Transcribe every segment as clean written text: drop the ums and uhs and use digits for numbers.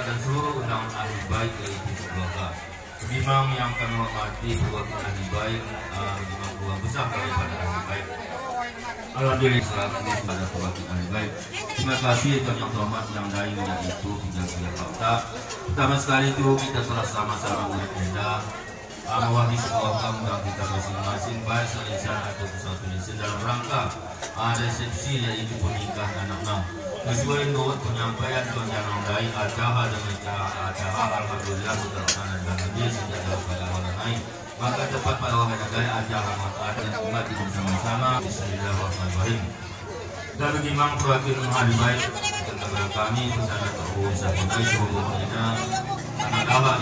dan seluruh undangan ahli baik yaitu keluarga. Imam yang kami hormati perwakilan ahli baik, imam dua besar daripada ahli baik. Alhamdulillah selaku kepada perwakilan ahli baik. Terima kasih Tuhan yang terhormat yang dari itu tiga fakta. Pertama sekali itu kita telah sama-sama berbeda mewakili sebuah undang kita masing-masing baik selisan atau satu lisan dalam rangka resepsi yaitu pernikahan anak-anak. Sesuai menurut penyampaian rencana dari acara dan acara alhamdulillah terlaksana dengan hadir sejak pada awal naik. Maka tepat pada awal dari acara manfaat dan umat kita bersama-sama. Bismillahirrahmanirrahim. Dan bagaimana perwakilan ahli baik tentang kami bersama terus sampai seluruhnya karena dapat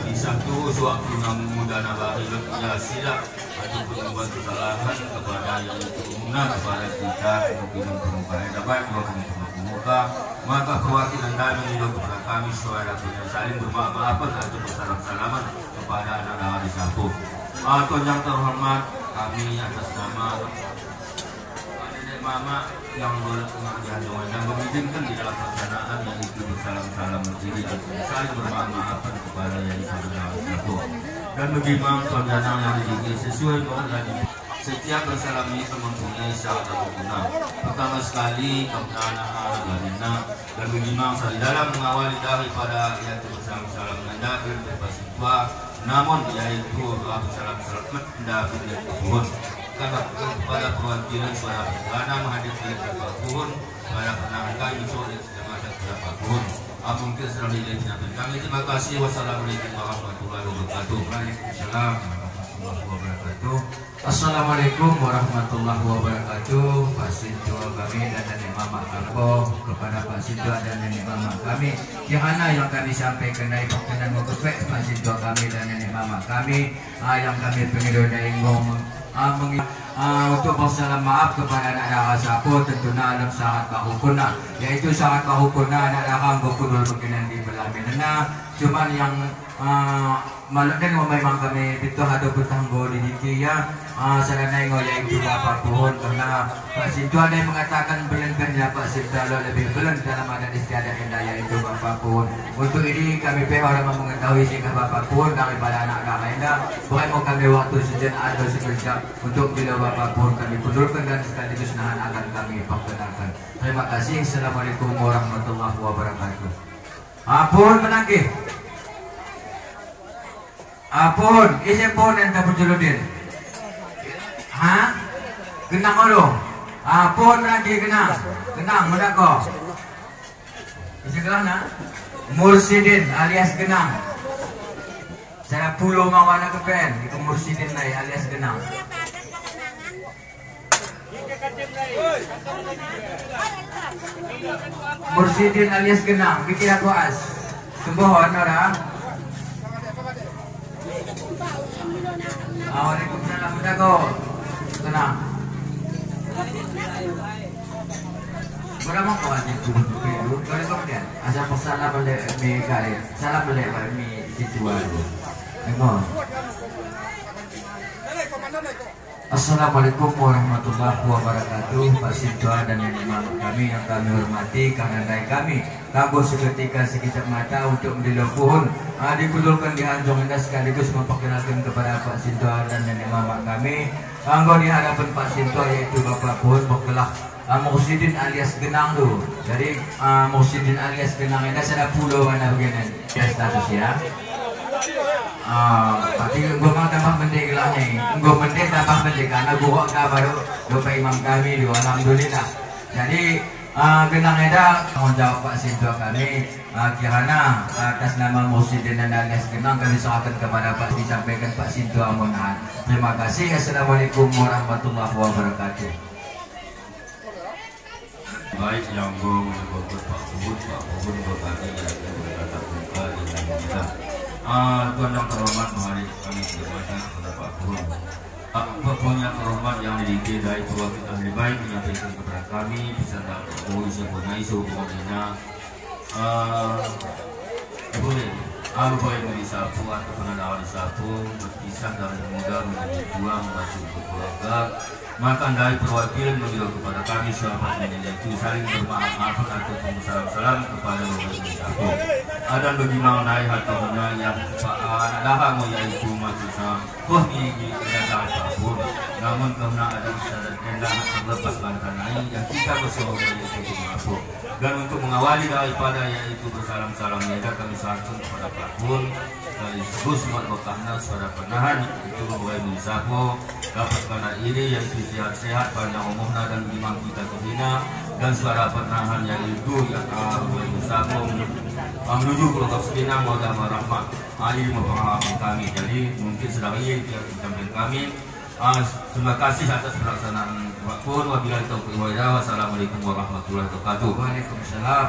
disatu suatu namun muda nabari ya silap ataupun membuat kesalahan kepada yang berguna kepada kita mungkin perubahan dapat muka maka perwakilan kami hidup kepada kami supaya dapat saling bermaafan atau bersalam-salaman kepada anak-anak di satu atau yang terhormat kami atas nama mama yang berpengajian dan mengizinkan di dalam pelaksanaan yang itu bersalam-salam berdiri dan saling bermaafan kepada yang satu dan bagaimana perjalanan yang diingin sesuai dengan setiap bersalam itu mempunyai syarat dan guna. Pertama sekali kebenaran dan bagaimana saling dalam mengawali daripada yang bersalam-salam mengendaki bersifat namun yaitu bersalam-salam mengendaki dan turun karena kepada perwakilan para perdana menghadiri beberapa tahun para penangan kami sore sedang ada beberapa tahun. Mungkin sedang dilakukan kami. Terima kasih. Wassalamualaikum warahmatullahi wabarakatuh. Waalaikumsalam warahmatullahi wabarakatuh. Assalamualaikum warahmatullahi wabarakatuh. Pak Sinto kami dan nenek mama Kampo kepada Pak Sinto dan nenek mama kami yang kami sampaikan dari perkenan mengkepek Pak Sinto kami dan nenek mama kami yang kami pengen dari untuk bersalam maaf kepada anak-anak sapo tentunya dalam syarat kahukuna yaitu syarat kahukuna anak-anak gokudul berkenan di belamina cuman yang malukan memang kami itu ada bertanggung di dikia sarana ngo yaitu Bapak Pohon karena Pak Sinto ada yang mengatakan belenkannya Pak Sinto lebih belen dalam adat istiadat indah yaitu Bapak Pohon. Untuk ini kami orang mengetahui sikap Bapak Pohon daripada anak-anak lainnya boleh mau kami waktu sejen atau sekejap untuk bila Bapak Pohon kami kudulkan dan sekaligus nahan akan kami perkenalkan. Terima kasih. Assalamualaikum warahmatullahi wabarakatuh. Pohon menagih. Pohon, isi pohon yang tak berjuludin. Genang lo. Pohon lagi genang. Genang muda kau. Isi kelana. Mursidin alias genang. Saya pulau mawana kepen. Itu Mursidin lagi alias genang. Mursidin alias genang. Bikin aku as. Sembohon orang. Waalaikumsalam muda kau. Tenang. Berapa kau aja dulu? Boleh kemudian asal pesanan boleh mi kali, salam boleh mi situan. Tengok. Assalamualaikum warahmatullahi wabarakatuh. Pak Sinto dan nenek mama kami yang kami hormati karena dari kami kabur seketika sekejap mata untuk mendilopuhun dikudulkan di Hanjong Indah sekaligus memperkenalkan kepada Pak Sinto dan nenek mama kami anggo di hadapan Pak Sinto yaitu Bapak Pohon berkelah Mursidin alias Genang tu. Jadi Mursidin alias Genang ini ada pulau mana begini status ya. Tapi gue mau tambah mendek lah nih, gue mendek tambah mendek karena gue kok baru lupa imam kami di alhamdulillah. Jadi genang ada tanggung jawab Pak Sinto kami kirana atas nama Mursidin dan alias Genang kami serahkan kepada Pak disampaikan Pak Sinto Amonan. Terima kasih. Assalamualaikum warahmatullahi wabarakatuh. Baik yang gue menyebut Pak Pohon berkati yang berkata buka dengan kita. Tuan yang terhormat mari kami berterima kepada Pak Pohon. Pak Pohon yang terhormat yang dimiliki dari perwakilan ahli baik menyampaikan kepada kami beserta polisi mengenai hubungannya boleh boleh disapu atau penanda disapu berpisah dari muda menjadi dua membantu keluarga. Maka dari perwakilan beliau kepada kami sahabat menilai itu saling bermaaf atau salam-salam kepada orang disapu. Adan bagi mangnai hatahuna yang adalah mo yaitu maksudnya ni keadaan apapun. Namun karena ada syarat tenda terlepas bantanai yang kita bersama yaitu mengapur. Dan untuk mengawali daripada yaitu bersalam-salam niaga kami santun kepada Pakun dari Gus Makhlukahna suara penahan itu mulai mensapo dapat karena ini yaitu sehat-sehat panjang umurna dan imam kita kehina dan suara penahan yaitu yang mulai mensapo menuju ke lokasi sekitar moga warahmat ini mempengaruhi kami. Jadi mungkin sedang ini yang disampaikan kami. Terima kasih atas pelaksanaan waktu. Wabillahi taufiq wal hidayah. Wassalamualaikum warahmatullahi wabarakatuh. Waalaikumsalam.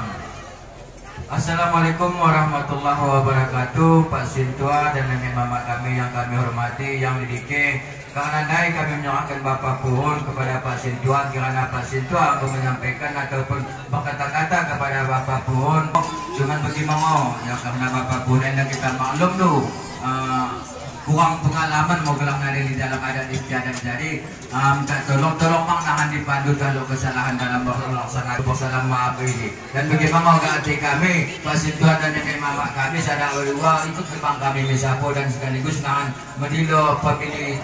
Assalamualaikum warahmatullahi wabarakatuh. Pak Sintua dan nenek mama kami yang kami hormati, yang didike karena naik kami menyerahkan Bapak Puhun kepada Pak Sintua, kirana Pak Sintua untuk menyampaikan ataupun berkata-kata kepada Bapak Puhun. Cuman bagaimana mau ya, karena Bapak Puhun yang kita maklum tuh kurang pengalaman mau gelang nari di dalam adat istiadat. Jadi minta tolong mang nahan dipandu kalau kesalahan dalam berlaksana bersalah maaf ini. Dan bagaimana mau hati kami Pak Sintua dan nenek mama kami sadar luar ikut kembang kami misapo dan sekaligus nahan medilo pemilih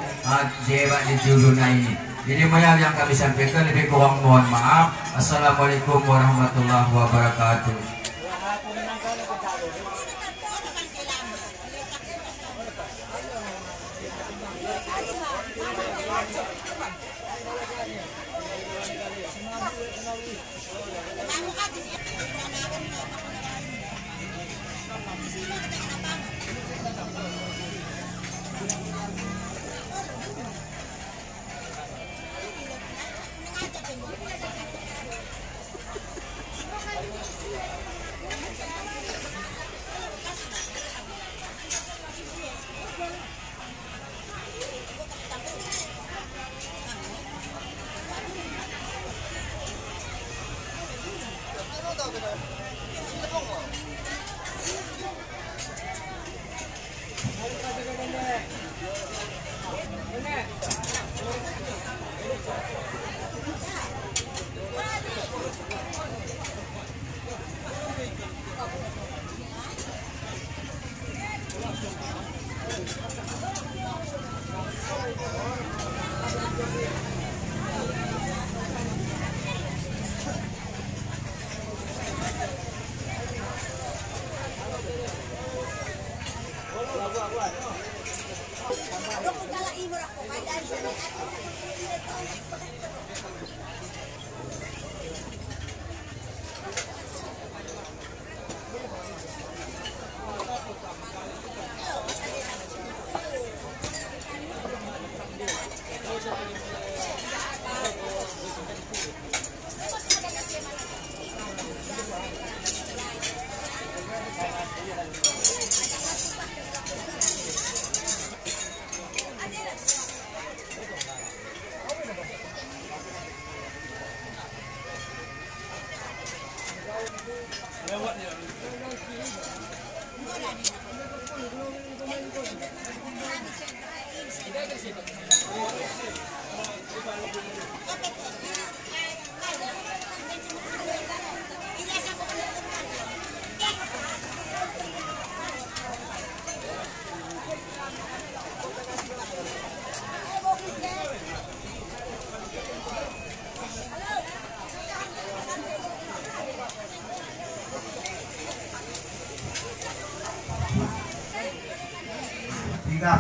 jebat di juluna ini. Jadi yang kami sampaikan lebih kurang mohon maaf. Assalamualaikum warahmatullahi wabarakatuh.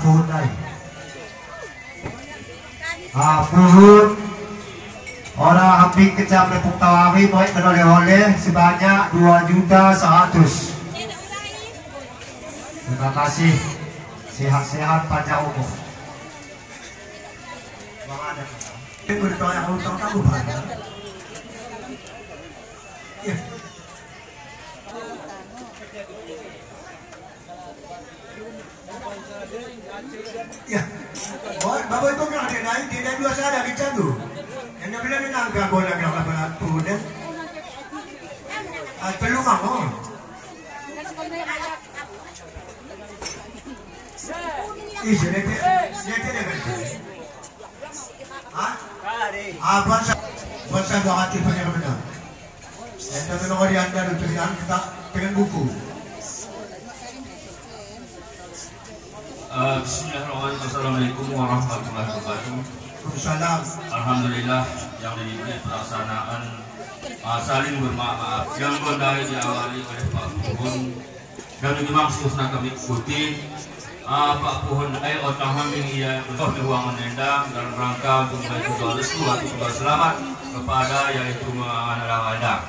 Puhun lagi. Puhun orang hampir kecap lepuk tawawi baik menoleh-oleh sebanyak 2.100.000. Terima kasih. Sehat-sehat panjang umur. Berdoa yang utang tahu banyak. Ya, bapak itu nggak ada naik, tidak dua sada bicara tu. Yang bilang ni nak gak boleh gak apa tu dan perlu kamu. Isi nanti kan? Bangsa dua hati banyak benar. Yang terlalu di anda untuk kita dengan buku. Bismillahirrahmanirrahim. Assalamualaikum warahmatullahi wabarakatuh. Waalaikumsalam. Alhamdulillah yang diberi pelaksanaan saling bermaaf yang berdaya diawali oleh Pak Puhun dan memang seterusnya kami ikuti Pak Puhun otang haming ia berdoa ruangan endang dalam rangka untuk memberikan doa restu atau doa selamat kepada yaitu anak Ada.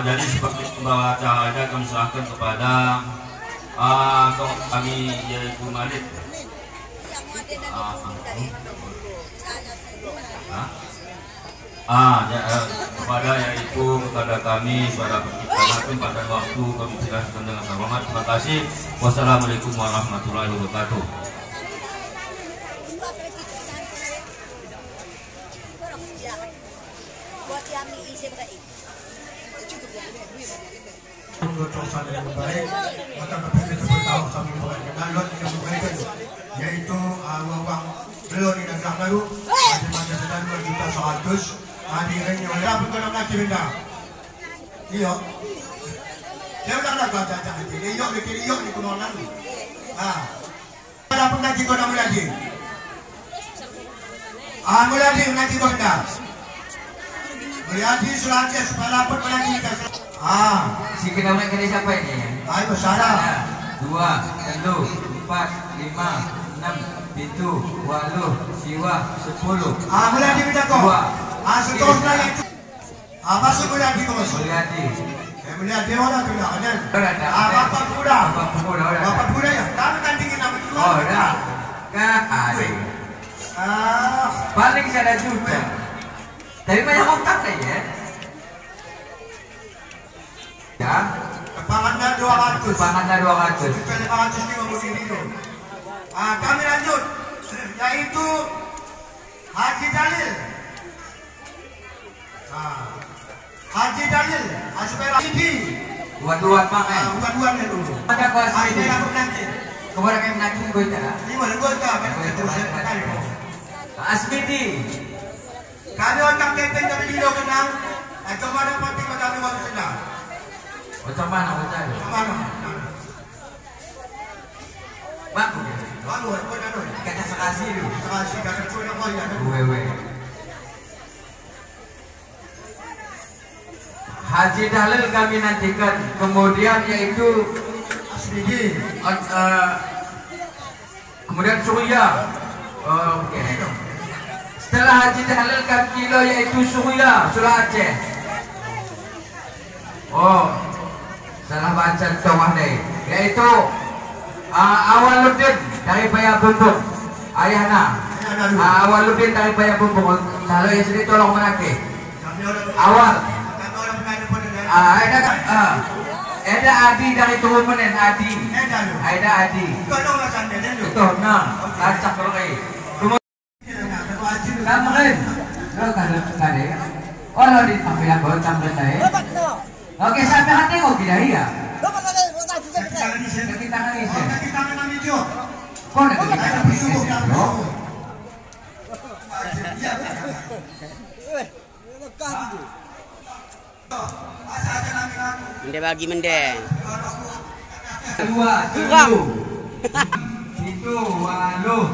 Jadi seperti pembawa ada kami serahkan kepada kami yaitu Malik. Kepada yaitu kepada kami pada pertanyaan pada waktu kami jelaskan dengan hormat. Terima kasih. Wassalamualaikum warahmatullahi wabarakatuh. Terusan yang baik, maka kepada bertahun kami berkenal yang berkaitan yaitu ruang belon di negara baru macam-macam sedang 2.100.000 hadirin yang ada betul nak benda. Iyo. Dia dah nak baca hati. Iyo di kuno lalu. Ada pun nanti kau nak mulai. Mulai nanti kau dah. Mulai selanjutnya supaya pun mulai kita. Si kenal kali siapa ini? Ayo Sarah. 2, 3, 4, 5, 6, 7, 8, siwa 10. Mulai minta kau. Seterusnya itu. Masuk mulai di kau. Mulai di mana tu nak? Bapak Buddha ya. Kami kan tinggi nama tu. Oh dah. Ada. Paling saya juga. Tapi banyak kontak ya. Ya. Kepangannya 200. Kepangannya 200. Kita 550 itu. Kami lanjut, yaitu Haji Dalil. Haji Dalil, supaya ini. Buat makan. Buat dulu. Ada kuasa ini. Aku nanti. Kemarin kami nanti gue tak. Ini mana gue tak? Asmiti. Kami orang kepeng kami di luar kenal. Kemana penting kami waktu sedang. Macam mana? Kemana? Bagus. Kata sekasih dulu. Sekasih kata kau nak kau ya. Haji Dalil kami nantikan. Kemudian yaitu Asmidi. Kemudian Surya. Okey. Setelah Haji Dalil kami kilo yaitu Surya, Surah Aceh. Oh, salah baca bawah ni. Yaitu Awaluddin dari Payabumbung. Ayahna. Awaluddin dari Payabumbung. Kalau yang sini tolong menakik. Awal. Ada Adi dari Turumenen. Adi. Ada Adi. Itu nah. Kacak lagi. Kamu kan? Lo kan sekali. Oh lo di sampai yang bawa sampai saya. Oke sampai hati kok tidak iya. Kaki tangan ini. Kok nak kaki tangan ini? Mende bagi mende. 2, 7. Itu waluh.